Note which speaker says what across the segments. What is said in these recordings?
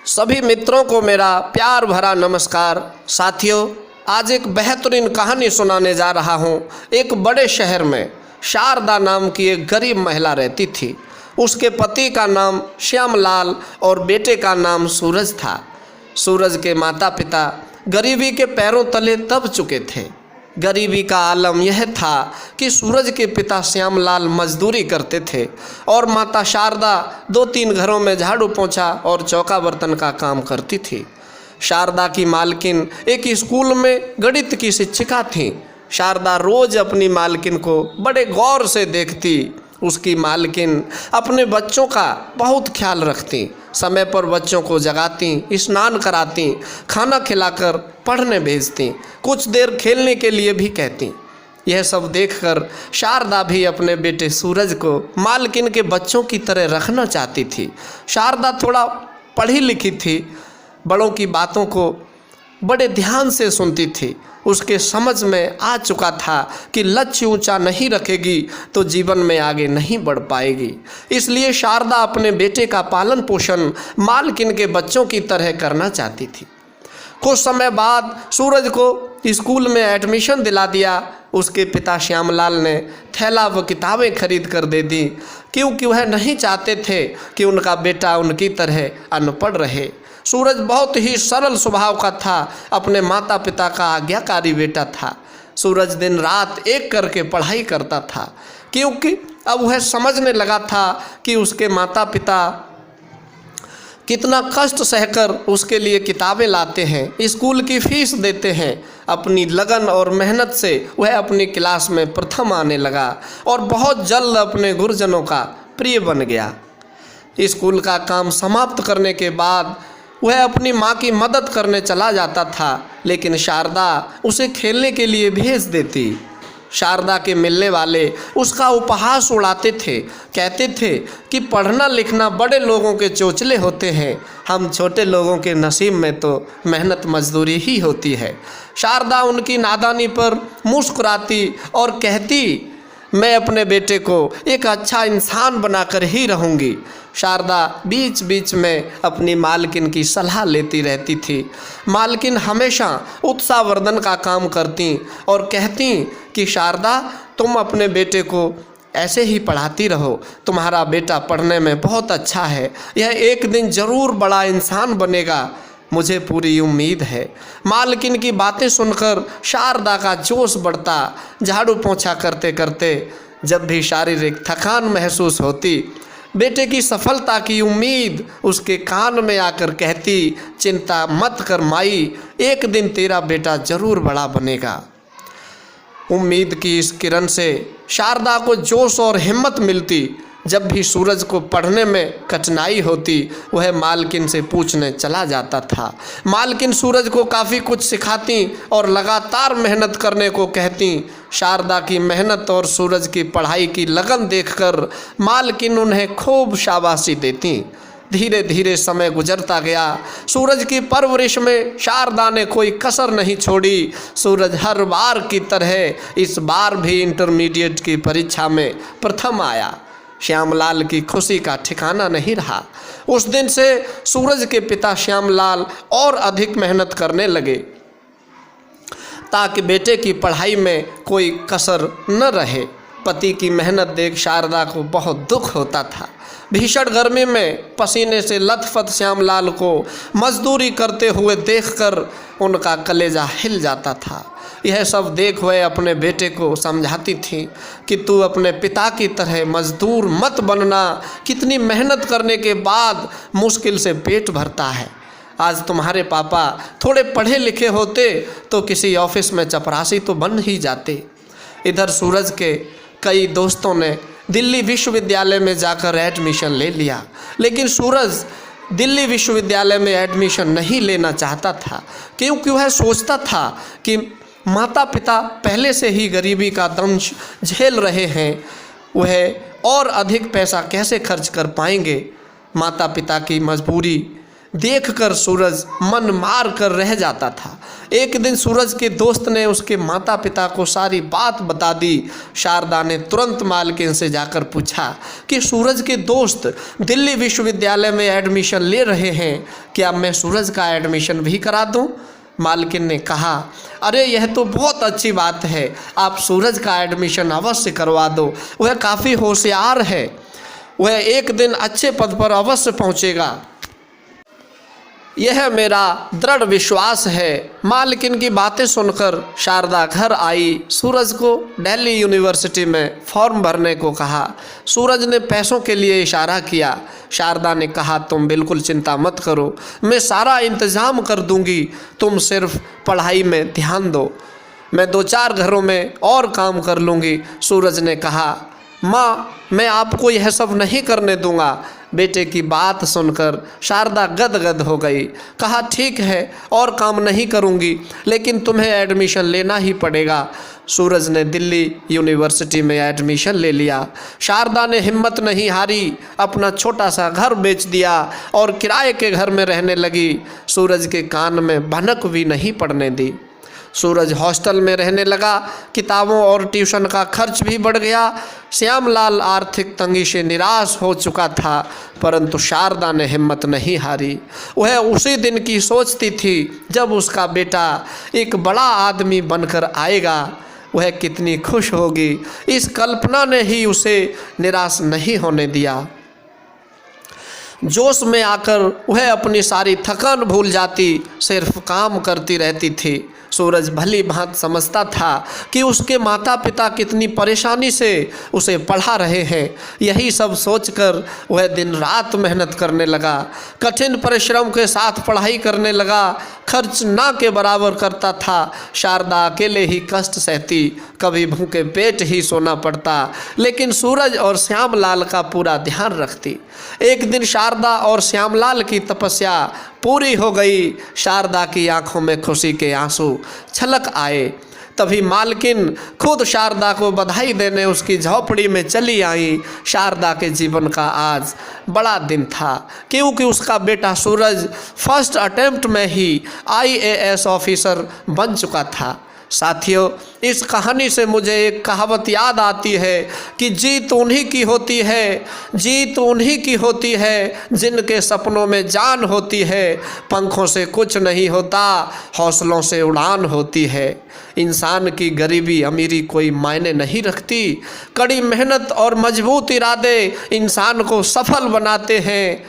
Speaker 1: सभी मित्रों को मेरा प्यार भरा नमस्कार। साथियों, आज एक बेहतरीन कहानी सुनाने जा रहा हूँ। एक बड़े शहर में शारदा नाम की एक गरीब महिला रहती थी। उसके पति का नाम श्यामलाल और बेटे का नाम सूरज था। सूरज के माता पिता गरीबी के पैरों तले दब चुके थे। गरीबी का आलम यह था कि सूरज के पिता श्यामलाल मजदूरी करते थे और माता शारदा 2-3 घरों में झाड़ू पोंछा और चौका बर्तन का काम करती थी। शारदा की मालकिन एक स्कूल में गणित की शिक्षिका थी। शारदा रोज अपनी मालकिन को बड़े गौर से देखती। उसकी मालकिन अपने बच्चों का बहुत ख्याल रखती, समय पर बच्चों को जगाती, स्नान कराती, खाना खिलाकर पढ़ने भेजती, कुछ देर खेलने के लिए भी कहती। यह सब देखकर शारदा भी अपने बेटे सूरज को मालकिन के बच्चों की तरह रखना चाहती थी। शारदा थोड़ा पढ़ी लिखी थी, बड़ों की बातों को बड़े ध्यान से सुनती थी। उसके समझ में आ चुका था कि लक्ष्य ऊंचा नहीं रखेगी तो जीवन में आगे नहीं बढ़ पाएगी। इसलिए शारदा अपने बेटे का पालन पोषण मालकिन के बच्चों की तरह करना चाहती थी। कुछ समय बाद सूरज को स्कूल में एडमिशन दिला दिया। उसके पिता श्यामलाल ने थैला व किताबें खरीद कर दे दी, क्योंकि वह नहीं चाहते थे कि उनका बेटा उनकी तरह अनपढ़ रहे। सूरज बहुत ही सरल स्वभाव का था, अपने माता पिता का आज्ञाकारी बेटा था। सूरज दिन रात एक करके पढ़ाई करता था, क्योंकि अब वह समझने लगा था कि उसके माता पिता कितना कष्ट सहकर उसके लिए किताबें लाते हैं, स्कूल की फीस देते हैं। अपनी लगन और मेहनत से वह अपनी क्लास में प्रथम आने लगा और बहुत जल्द अपने गुरुजनों का प्रिय बन गया। स्कूल का काम समाप्त करने के बाद वह अपनी माँ की मदद करने चला जाता था, लेकिन शारदा उसे खेलने के लिए भेज देती। शारदा के मिलने वाले उसका उपहास उड़ाते थे, कहते थे कि पढ़ना लिखना बड़े लोगों के चोचले होते हैं, हम छोटे लोगों के नसीब में तो मेहनत मजदूरी ही होती है। शारदा उनकी नादानी पर मुस्कुराती और कहती, मैं अपने बेटे को एक अच्छा इंसान बनाकर ही रहूँगी। शारदा बीच बीच में अपनी मालकिन की सलाह लेती रहती थी। मालकिन हमेशा उत्साहवर्धन का काम करती और कहती कि शारदा, तुम अपने बेटे को ऐसे ही पढ़ाती रहो, तुम्हारा बेटा पढ़ने में बहुत अच्छा है, यह एक दिन ज़रूर बड़ा इंसान बनेगा, मुझे पूरी उम्मीद है। मालकिन की बातें सुनकर शारदा का जोश बढ़ता। झाड़ू पोंछा करते करते जब भी शारीरिक थकान महसूस होती, बेटे की सफलता की उम्मीद उसके कान में आकर कहती, चिंता मत कर माई, एक दिन तेरा बेटा ज़रूर बड़ा बनेगा। उम्मीद की इस किरण से शारदा को जोश और हिम्मत मिलती। जब भी सूरज को पढ़ने में कठिनाई होती, वह मालकिन से पूछने चला जाता था। मालकिन सूरज को काफ़ी कुछ सिखाती और लगातार मेहनत करने को कहती। शारदा की मेहनत और सूरज की पढ़ाई की लगन देखकर मालकिन उन्हें खूब शाबाशी देती। धीरे धीरे समय गुजरता गया। सूरज की परवरिश में शारदा ने कोई कसर नहीं छोड़ी। सूरज हर बार की तरह इस बार भी इंटरमीडिएट की परीक्षा में प्रथम आया। श्यामलाल की खुशी का ठिकाना नहीं रहा। उस दिन से सूरज के पिता श्यामलाल और अधिक मेहनत करने लगे ताकि बेटे की पढ़ाई में कोई कसर न रहे। पति की मेहनत देख शारदा को बहुत दुख होता था। भीषण गर्मी में पसीने से लथपथ श्यामलाल को मजदूरी करते हुए देखकर उनका कलेजा हिल जाता था। यह सब देख वह अपने बेटे को समझाती थी कि तू अपने पिता की तरह मजदूर मत बनना, कितनी मेहनत करने के बाद मुश्किल से पेट भरता है। आज तुम्हारे पापा थोड़े पढ़े लिखे होते तो किसी ऑफिस में चपरासी तो बन ही जाते। इधर सूरज के कई दोस्तों ने दिल्ली विश्वविद्यालय में जाकर एडमिशन ले लिया, लेकिन सूरज दिल्ली विश्वविद्यालय में एडमिशन नहीं लेना चाहता था, क्योंकि वह सोचता था कि माता पिता पहले से ही गरीबी का दंश झेल रहे हैं, वह और अधिक पैसा कैसे खर्च कर पाएंगे। माता पिता की मजबूरी देखकर सूरज मन मार कर रह जाता था। एक दिन सूरज के दोस्त ने उसके माता पिता को सारी बात बता दी। शारदा ने तुरंत मालकिन से जाकर पूछा कि सूरज के दोस्त दिल्ली विश्वविद्यालय में एडमिशन ले रहे हैं, क्या मैं सूरज का एडमिशन भी करा दूं? मालकिन ने कहा, अरे यह तो बहुत अच्छी बात है, आप सूरज का एडमिशन अवश्य करवा दो। वह काफ़ी होशियार है, वह एक दिन अच्छे पद पर अवश्य पहुंचेगा, यह मेरा दृढ़ विश्वास है। मालकिन की बातें सुनकर शारदा घर आई। सूरज को दिल्ली यूनिवर्सिटी में फॉर्म भरने को कहा। सूरज ने पैसों के लिए इशारा किया। शारदा ने कहा, तुम बिल्कुल चिंता मत करो, मैं सारा इंतज़ाम कर दूंगी, तुम सिर्फ पढ़ाई में ध्यान दो, मैं 2-4 घरों में और काम कर लूँगी। सूरज ने कहा, माँ मैं आपको यह सब नहीं करने दूंगा। बेटे की बात सुनकर शारदा गदगद हो गई। कहा, ठीक है, और काम नहीं करूंगी, लेकिन तुम्हें एडमिशन लेना ही पड़ेगा। सूरज ने दिल्ली यूनिवर्सिटी में एडमिशन ले लिया। शारदा ने हिम्मत नहीं हारी, अपना छोटा सा घर बेच दिया और किराए के घर में रहने लगी। सूरज के कान में भनक भी नहीं पड़ने दी। सूरज हॉस्टल में रहने लगा। किताबों और ट्यूशन का खर्च भी बढ़ गया। श्यामलाल आर्थिक तंगी से निराश हो चुका था, परंतु शारदा ने हिम्मत नहीं हारी। वह उसी दिन की सोचती थी जब उसका बेटा एक बड़ा आदमी बनकर आएगा, वह कितनी खुश होगी। इस कल्पना ने ही उसे निराश नहीं होने दिया। जोश में आकर वह अपनी सारी थकान भूल जाती, सिर्फ काम करती रहती थी। सूरज भली भांत समझता था कि उसके माता पिता कितनी परेशानी से उसे पढ़ा रहे हैं। यही सब सोचकर वह दिन रात मेहनत करने लगा, कठिन परिश्रम के साथ पढ़ाई करने लगा। खर्च ना के बराबर करता था। शारदा अकेले ही कष्ट सहती, कभी भूखे पेट ही सोना पड़ता, लेकिन सूरज और श्यामलाल का पूरा ध्यान रखती। एक दिन शारदा और श्यामलाल की तपस्या पूरी हो गई। शारदा की आंखों में खुशी के आंसू छलक आए। तभी मालकिन खुद शारदा को बधाई देने उसकी झोपड़ी में चली आई। शारदा के जीवन का आज बड़ा दिन था, क्योंकि उसका बेटा सूरज फर्स्ट अटेम्प्ट में ही IAS ऑफिसर बन चुका था। साथियों, इस कहानी से मुझे एक कहावत याद आती है कि जीत उन्हीं की होती है, जीत उन्हीं की होती है जिनके सपनों में जान होती है। पंखों से कुछ नहीं होता, हौसलों से उड़ान होती है। इंसान की गरीबी अमीरी कोई मायने नहीं रखती, कड़ी मेहनत और मजबूत इरादे इंसान को सफल बनाते हैं।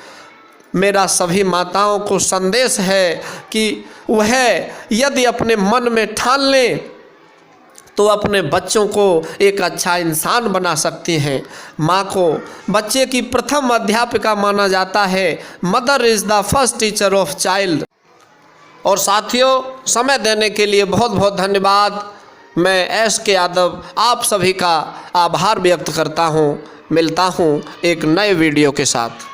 Speaker 1: मेरा सभी माताओं को संदेश है कि वह यदि अपने मन में ठान लें तो अपने बच्चों को एक अच्छा इंसान बना सकती हैं। माँ को बच्चे की प्रथम अध्यापिका माना जाता है। Mother is the first teacher of child. और साथियों, समय देने के लिए बहुत बहुत धन्यवाद। मैं SK यादव आप सभी का आभार व्यक्त करता हूँ। मिलता हूँ एक नए वीडियो के साथ।